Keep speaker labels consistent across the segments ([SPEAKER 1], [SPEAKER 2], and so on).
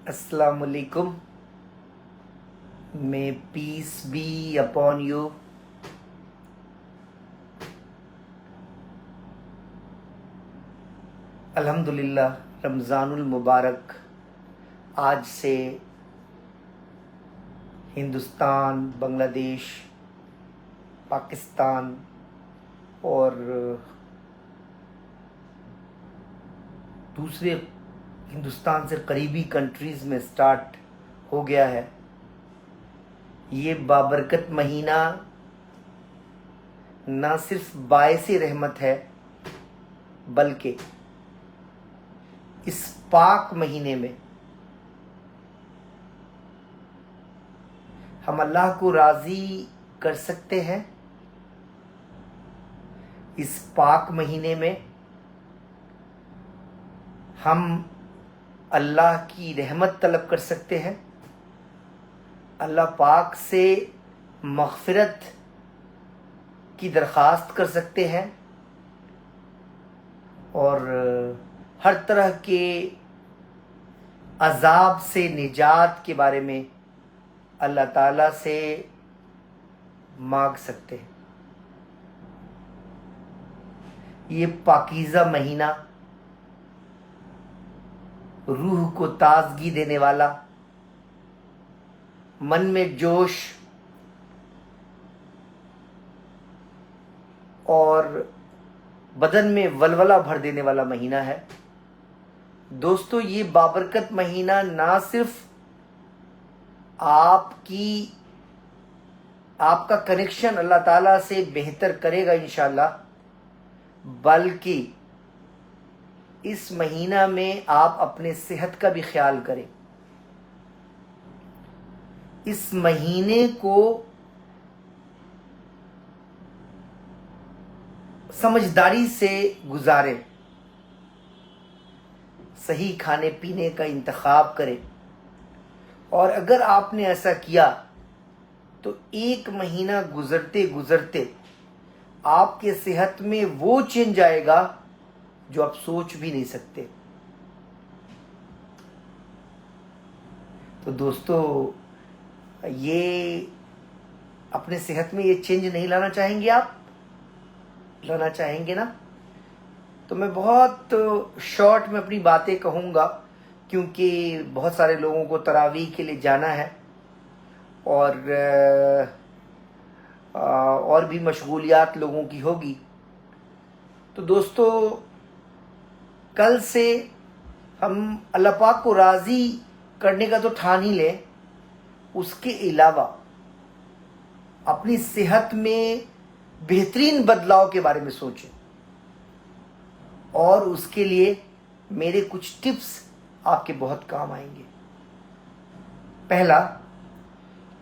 [SPEAKER 1] अस्सलाम वालेकुम। May peace be upon you. अल्हम्दुलिल्लाह, रमज़ानुल मुबारक आज से हिंदुस्तान, बांग्लादेश, पाकिस्तान और दूसरे हिंदुस्तान से करीबी कंट्रीज़ में स्टार्ट हो गया है। ये बाबरकत महीना ना सिर्फ बायसे रहमत है, बल्कि इस पाक महीने में हम अल्लाह को राज़ी कर सकते हैं। इस पाक महीने में हम अल्लाह की रहमत तलब कर सकते हैं, अल्लाह पाक से मग़फ़िरत की दरख्वास्त कर सकते हैं और हर तरह के अज़ाब से निजात के बारे में अल्लाह ताला से मांग सकते हैं। ये पाकीज़ा महीना रूह को ताज़गी देने वाला, मन में जोश और बदन में वलवला भर देने वाला महीना है। दोस्तों, ये बाबरकत महीना ना सिर्फ आपका कनेक्शन अल्लाह ताला से बेहतर करेगा इंशाल्लाह, बल्कि इस महीना में आप अपने सेहत का भी ख्याल करें। इस महीने को समझदारी से गुजारें, सही खाने पीने का इंतखाब करें और अगर आपने ऐसा किया तो एक महीना गुजरते गुजरते आपके सेहत में वो चेंज आएगा जो आप सोच भी नहीं सकते। तो दोस्तों, ये अपने सेहत में ये चेंज नहीं लाना चाहेंगे? आप लाना चाहेंगे ना? तो मैं बहुत शॉर्ट में अपनी बातें कहूँगा, क्योंकि बहुत सारे लोगों को तरावीह के लिए जाना है और भी मशगूलियात लोगों की होगी। तो दोस्तों, कल से हम अल्लाह पाक को राज़ी करने का तो ठान ही लें, उसके अलावा अपनी सेहत में बेहतरीन बदलाव के बारे में सोचें और उसके लिए मेरे कुछ टिप्स आपके बहुत काम आएंगे। पहला,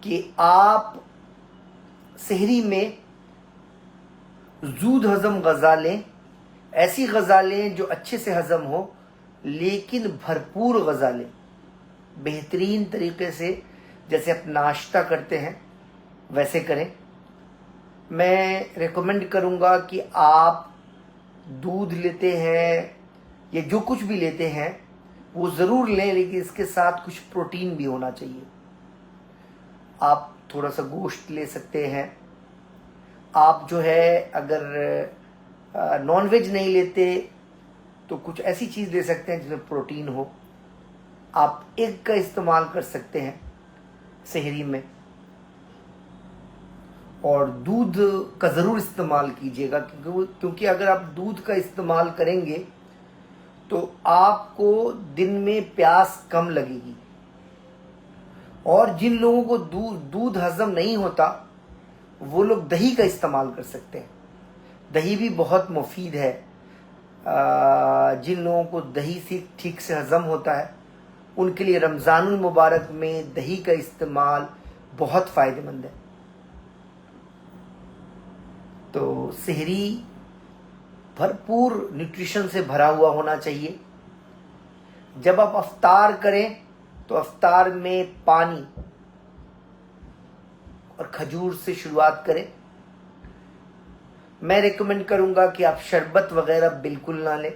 [SPEAKER 1] कि आप सहरी में ज़ूद हज़म ग़ज़ा लें, ऐसी ग़ज़ा लें जो अच्छे से हज़म हो, लेकिन भरपूर ग़ज़ा लें, बेहतरीन तरीके से। जैसे आप नाश्ता करते हैं वैसे करें। मैं रेकमेंड करूँगा कि आप दूध लेते हैं या जो कुछ भी लेते हैं वो ज़रूर लें, लेकिन इसके साथ कुछ प्रोटीन भी होना चाहिए। आप थोड़ा सा गोश्त ले सकते हैं। आप जो है, अगर नॉन वेज नहीं लेते तो कुछ ऐसी चीज़ ले सकते हैं जिसमें प्रोटीन हो। आप एग का इस्तेमाल कर सकते हैं सहरी में, और दूध का ज़रूर इस्तेमाल कीजिएगा, क्योंकि अगर आप दूध का इस्तेमाल करेंगे तो आपको दिन में प्यास कम लगेगी। और जिन लोगों को दूध हज़म नहीं होता वो लोग दही का इस्तेमाल कर सकते हैं। दही भी बहुत मुफीद है। जिन लोगों को दही से ठीक से हज़म होता है उनके लिए रमज़ानुल मुबारक में दही का इस्तेमाल बहुत फ़ायदेमंद है। तो सहरी भरपूर न्यूट्रिशन से भरा हुआ होना चाहिए। जब आप अफ्तार करें तो अफ्तार में पानी और खजूर से शुरुआत करें। मैं रेकमेंड करूंगा कि आप शरबत वगैरह बिल्कुल ना लें,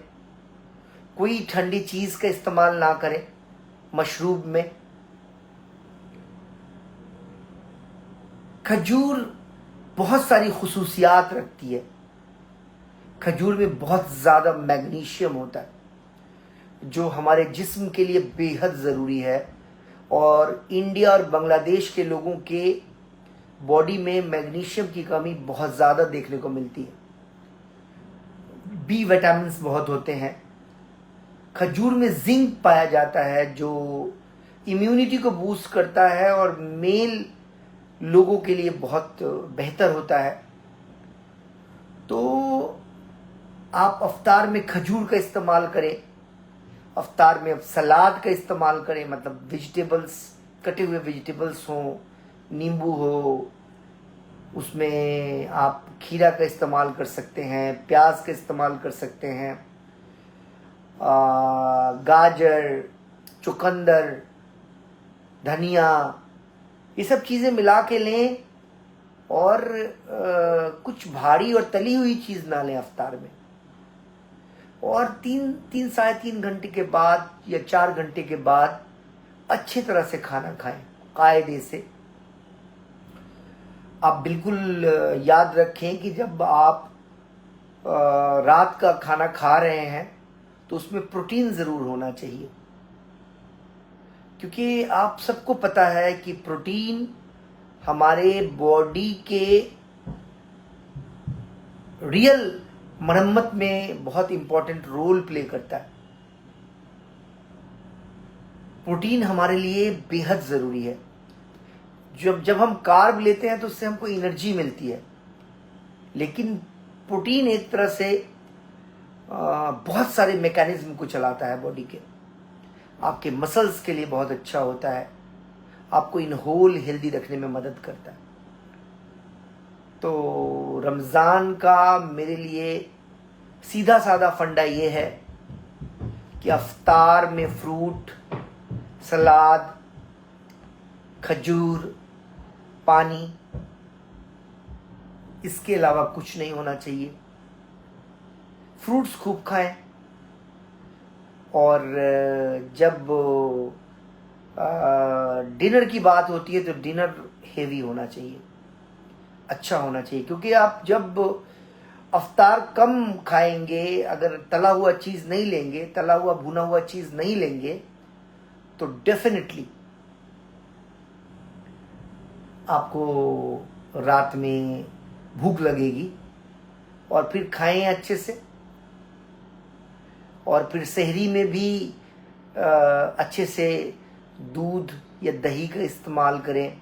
[SPEAKER 1] कोई ठंडी चीज़ का इस्तेमाल ना करें। मशरूब में। खजूर बहुत सारी खुसूसियात रखती है। खजूर में बहुत ज़्यादा मैग्नीशियम होता है जो हमारे जिस्म के लिए बेहद ज़रूरी है, और इंडिया और बांग्लादेश के लोगों के बॉडी में मैग्नीशियम की कमी बहुत ज़्यादा देखने को मिलती है। बी विटामिन्स बहुत होते हैं। खजूर में जिंक पाया जाता है जो इम्यूनिटी को बूस्ट करता है और मेल लोगों के लिए बहुत बेहतर होता है। तो आप अफ्तार में खजूर का इस्तेमाल करें। अफ्तार में अब सलाद का इस्तेमाल करें, मतलब वेजिटेबल्स, कटे हुए वेजिटेबल्स हों, नींबू हो, उसमें आप खीरा का इस्तेमाल कर सकते हैं, प्याज का इस्तेमाल कर सकते हैं, गाजर, चुकंदर, धनिया, ये सब चीज़ें मिला के लें। और कुछ भारी और तली हुई चीज़ ना लें अफ्तार में। और 3-3.5 घंटे के बाद या 4 घंटे के बाद अच्छी तरह से खाना खाएं, कायदे से। आप बिल्कुल याद रखें कि जब आप रात का खाना खा रहे हैं तो उसमें प्रोटीन ज़रूर होना चाहिए, क्योंकि आप सबको पता है कि प्रोटीन हमारे बॉडी के रियल मरम्मत में बहुत इंपॉर्टेंट रोल प्ले करता है। प्रोटीन हमारे लिए बेहद ज़रूरी है। जब हम कार्ब लेते हैं तो उससे हमको एनर्जी मिलती है, लेकिन प्रोटीन एक तरह से बहुत सारे मैकेनिज्म को चलाता है बॉडी के। आपके मसल्स के लिए बहुत अच्छा होता है, आपको इन होल हेल्दी रखने में मदद करता है। तो रमज़ान का मेरे लिए सीधा साधा फंडा ये है कि अफ्तार में फ्रूट, सलाद, खजूर, पानी, इसके अलावा कुछ नहीं होना चाहिए। फ्रूट्स खूब खाएं, और जब डिनर की बात होती है तो डिनर हेवी होना चाहिए, अच्छा होना चाहिए। क्योंकि आप जब अफ्तार कम खाएंगे, अगर तला हुआ चीज़ नहीं लेंगे, तला हुआ भुना हुआ चीज़ नहीं लेंगे, तो डेफिनेटली आपको रात में भूख लगेगी। और फिर खाएं अच्छे से, और फिर सहरी में भी अच्छे से दूध या दही का इस्तेमाल करें,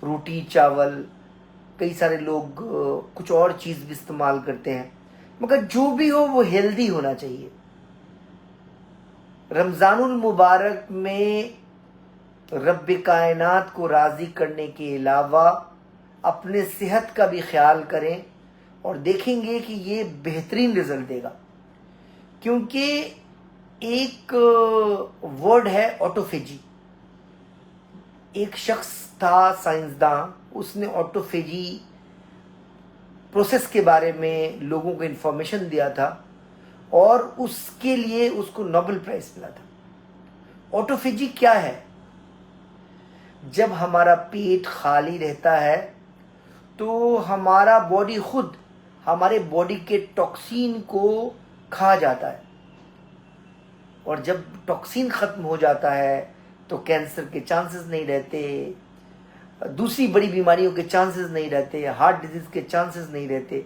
[SPEAKER 1] रोटी, चावल। कई सारे लोग कुछ और चीज़ भी इस्तेमाल करते हैं, मगर जो भी हो वो हेल्दी होना चाहिए। रमज़ानुल मुबारक में रब्बे कायनात को राज़ी करने के अलावा अपने सेहत का भी ख्याल करें, और देखेंगे कि ये बेहतरीन रिजल्ट देगा। क्योंकि एक वर्ड है ऑटोफेजी। एक शख्स था साइंसदान, उसने ऑटोफेजी प्रोसेस के बारे में लोगों को इन्फॉर्मेशन दिया था, और उसके लिए उसको नोबेल प्राइज मिला था। ऑटोफेजी क्या है? जब हमारा पेट खाली रहता है तो हमारा बॉडी खुद हमारे बॉडी के टॉक्सिन को खा जाता है, और जब टॉक्सिन ख़त्म हो जाता है तो कैंसर के चांसेस नहीं रहते, दूसरी बड़ी बीमारियों के चांसेस नहीं रहते, हार्ट डिजीज़ के चांसेस नहीं रहते।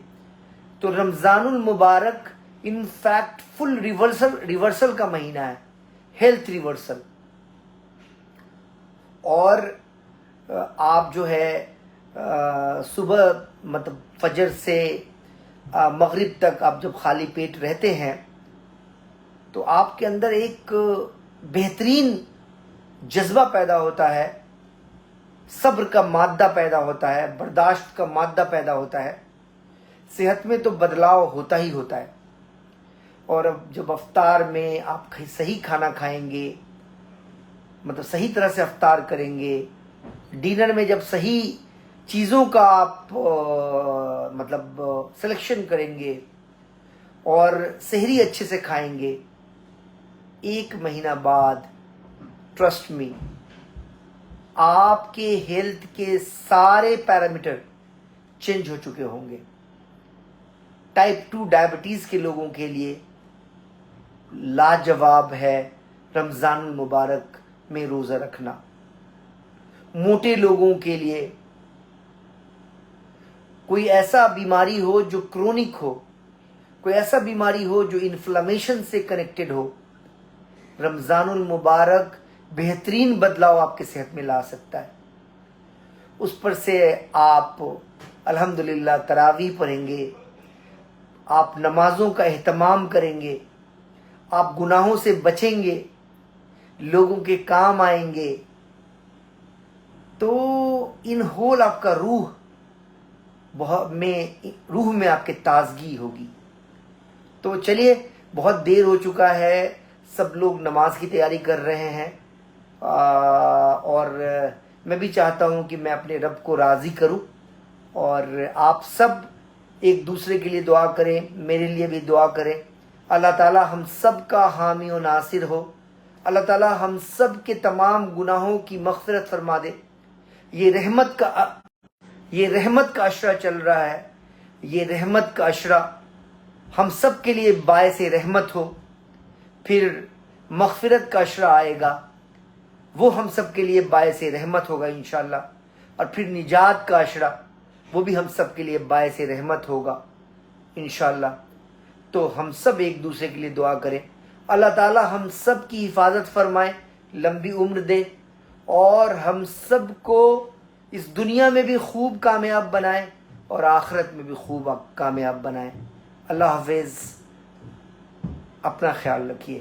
[SPEAKER 1] तो रमज़ानुल मुबारक इनफैक्ट फुल रिवर्सल का महीना है, हेल्थ रिवर्सल। और आप जो है सुबह मतलब फजर से मगरिब तक आप जब खाली पेट रहते हैं तो आपके अंदर एक बेहतरीन जज्बा पैदा होता है, सब्र का मादा पैदा होता है, बर्दाश्त का मादा पैदा होता है। सेहत में तो बदलाव होता ही होता है। और अब जब अफ्तार में आप सही खाना खाएंगे, मतलब सही तरह से अफ्तार करेंगे, डिनर में जब सही चीज़ों का आप मतलब सिलेक्शन करेंगे और सहरी अच्छे से खाएंगे, 1 महीना बाद ट्रस्ट मी, आपके हेल्थ के सारे पैरामीटर चेंज हो चुके होंगे। टाइप 2 डायबिटीज के लोगों के लिए लाजवाब है रमजानुल मुबारक में रोजा रखना। मोटे लोगों के लिए, कोई ऐसा बीमारी हो जो क्रोनिक हो, कोई ऐसा बीमारी हो जो इन्फ्लेमेशन से कनेक्टेड हो, रमजानुल मुबारक बेहतरीन बदलाव आपके सेहत में ला सकता है। उस पर से आप अल्हम्दुलिल्लाह तरावीह पढ़ेंगे, आप नमाजों का एहतमाम करेंगे, आप गुनाहों से बचेंगे, लोगों के काम आएंगे, तो इन होल आपका रूह में आपके ताजगी होगी। तो चलिए, बहुत देर हो चुका है, सब लोग नमाज की तैयारी कर रहे हैं और मैं भी चाहता हूं कि मैं अपने रब को राज़ी करूं और आप सब एक दूसरे के लिए दुआ करें, मेरे लिए भी दुआ करें। अल्लाह ताला हम सब का हामी और नासिर हो। अल्लाह ताला हम सब के तमाम गुनाहों की मग़फ़िरत फरमा दे। ये रहमत का अशरा चल रहा है, ये रहमत का अशरा हम सब के लिए बायस रहमत हो। फिर मग़फ़िरत का अशरा आएगा, वो हम सब के लिए बायस रहमत होगा इंशाअल्लाह। और फिर निजात का अशरा, वो भी हम सब के लिए बायस रहमत होगा इंशाअल्लाह। तो हम सब एक दूसरे के लिए दुआ करें, अल्लाह ताला हम सब की हिफाजत फरमाए, लंबी उम्र दे और हम सब को इस दुनिया में भी खूब कामयाब बनाए और आखिरत में भी खूब कामयाब बनाए। अल्लाह हाफ़िज़, अपना ख्याल रखिए।